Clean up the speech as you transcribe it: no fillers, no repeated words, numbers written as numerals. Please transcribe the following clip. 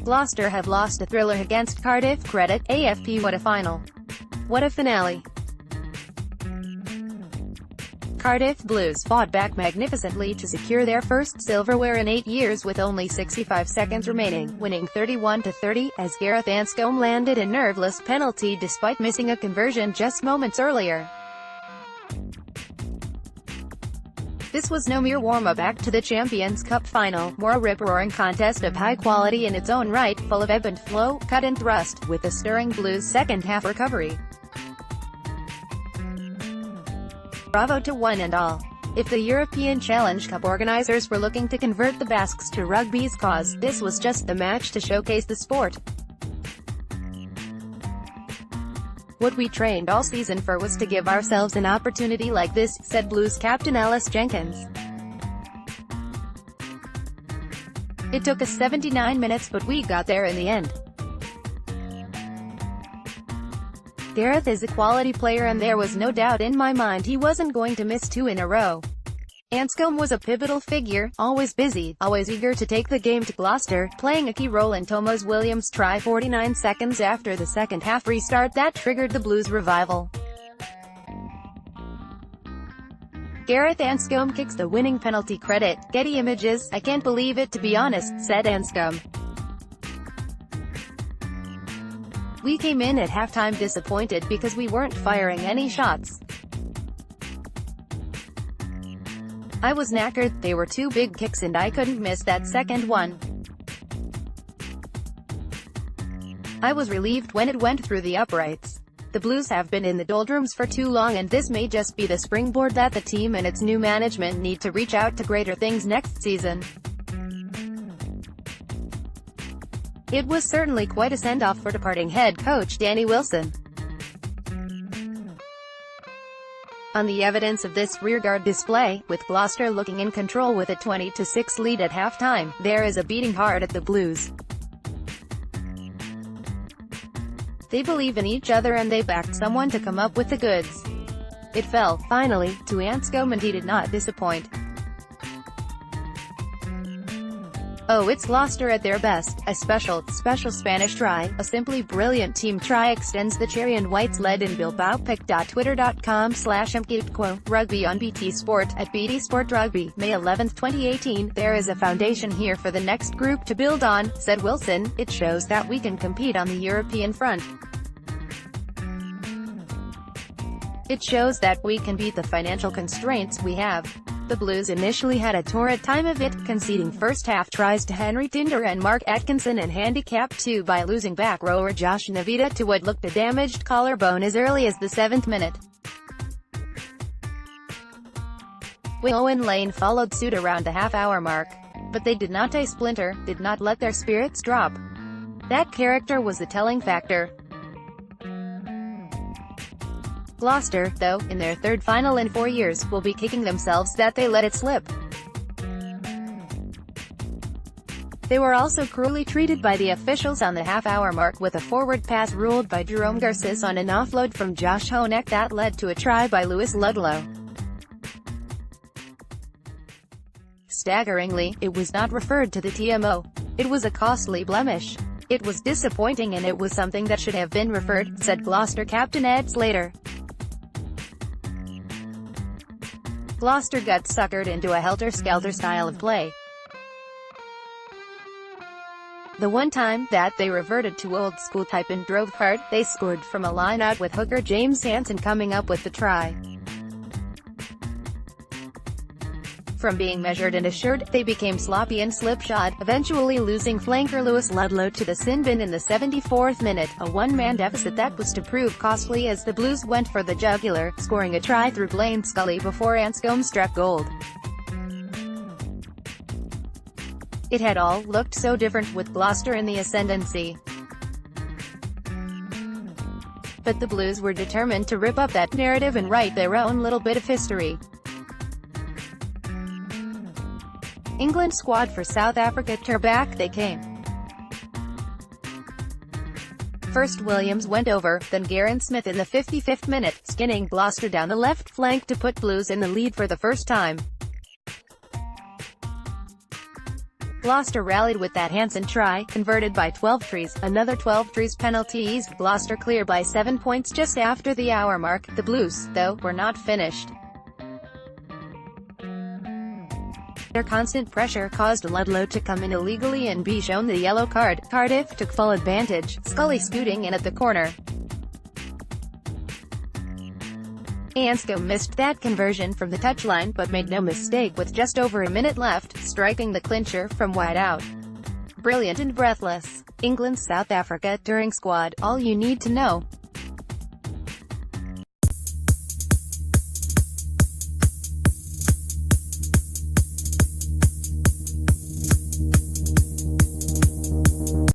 Gloucester have lost a thriller against Cardiff Credit, AFP. What a final. What a finale. Cardiff Blues fought back magnificently to secure their first silverware in 8 years with only 65 seconds remaining, winning 31-30, as Gareth Anscombe landed a nerveless penalty despite missing a conversion just moments earlier. This was no mere warm-up act to the Champions Cup final, more a rip-roaring contest of high quality in its own right, full of ebb and flow, cut and thrust, with a stirring Blues second-half recovery. Bravo to one and all. If the European Challenge Cup organisers were looking to convert the Basques to rugby's cause, this was just the match to showcase the sport. What we trained all season for was to give ourselves an opportunity like this, said Blues captain Ellis Jenkins. It took us 79 minutes, but we got there in the end. Gareth is a quality player and there was no doubt in my mind he wasn't going to miss 2 in a row. Anscombe was a pivotal figure, always busy, always eager to take the game to Gloucester, playing a key role in Thomas Williams' try 49 seconds after the second-half restart that triggered the Blues' revival. Gareth Anscombe kicks the winning penalty. Credit, Getty Images. I can't believe it, to be honest, said Anscombe. We came in at halftime disappointed because we weren't firing any shots. I was knackered, they were 2 big kicks and I couldn't miss that second one. I was relieved when it went through the uprights. The Blues have been in the doldrums for too long and this may just be the springboard that the team and its new management need to reach out to greater things next season. It was certainly quite a send-off for departing head coach Danny Wilson. On the evidence of this rearguard display, with Gloucester looking in control with a 20-6 lead at halftime, there is a beating heart at the Blues. They believe in each other and they backed someone to come up with the goods. It fell, finally, to Anscombe and he did not disappoint. Oh, it's Gloucester at their best. A special Spanish try, a simply brilliant team try extends the cherry and whites lead in Bilbao. Pic.twitter.com/mkitquo. Rugby on BT Sport, at BT Sport Rugby, May 11, 2018. There is a foundation here for the next group to build on, said Wilson. It shows that we can compete on the European front. It shows that we can beat the financial constraints we have. The Blues initially had a torrid time of it, conceding first-half tries to Henry Tinder and Mark Atkinson and handicapped 2 by losing back rower Josh Navita to what looked a damaged collarbone as early as the 7th minute. Owen Lane followed suit around the half-hour mark. But they did not splinter, did not let their spirits drop. That character was the telling factor. Gloucester, though, in their 3rd final in 4 years, will be kicking themselves that they let it slip. They were also cruelly treated by the officials on the half-hour mark with a forward pass ruled by Jerome Garces on an offload from Josh Honeck that led to a try by Lewis Ludlow. Staggeringly, it was not referred to the TMO. It was a costly blemish. It was disappointing and it was something that should have been referred, said Gloucester captain Ed Slater. Gloucester got suckered into a helter-skelter style of play. The one time that they reverted to old-school type and drove hard, they scored from a line-out with hooker James Hansen coming up with the try. From being measured and assured, they became sloppy and slipshod, eventually losing flanker Lewis Ludlow to the sin bin in the 74th minute, a one-man deficit that was to prove costly as the Blues went for the jugular, scoring a try through Blaine Scully before Anscombe struck gold. It had all looked so different with Gloucester in the ascendancy. But the Blues were determined to rip up that narrative and write their own little bit of history. England squad for South Africa tour. Back they came. First Williams went over, then Gareth Smith in the 55th minute, skinning Gloucester down the left flank to put Blues in the lead for the first time. Gloucester rallied with that Hansen try, converted by 12 trees. Another 12 trees penalty eased Gloucester clear by 7 points just after the hour mark. The Blues, though, were not finished. Their constant pressure caused Ludlow to come in illegally and be shown the yellow card. Cardiff took full advantage, Scully scooting in at the corner. Anscombe missed that conversion from the touchline, but made no mistake with just over a minute left, striking the clincher from wide out. Brilliant and breathless. England-South Africa touring squad, all you need to know.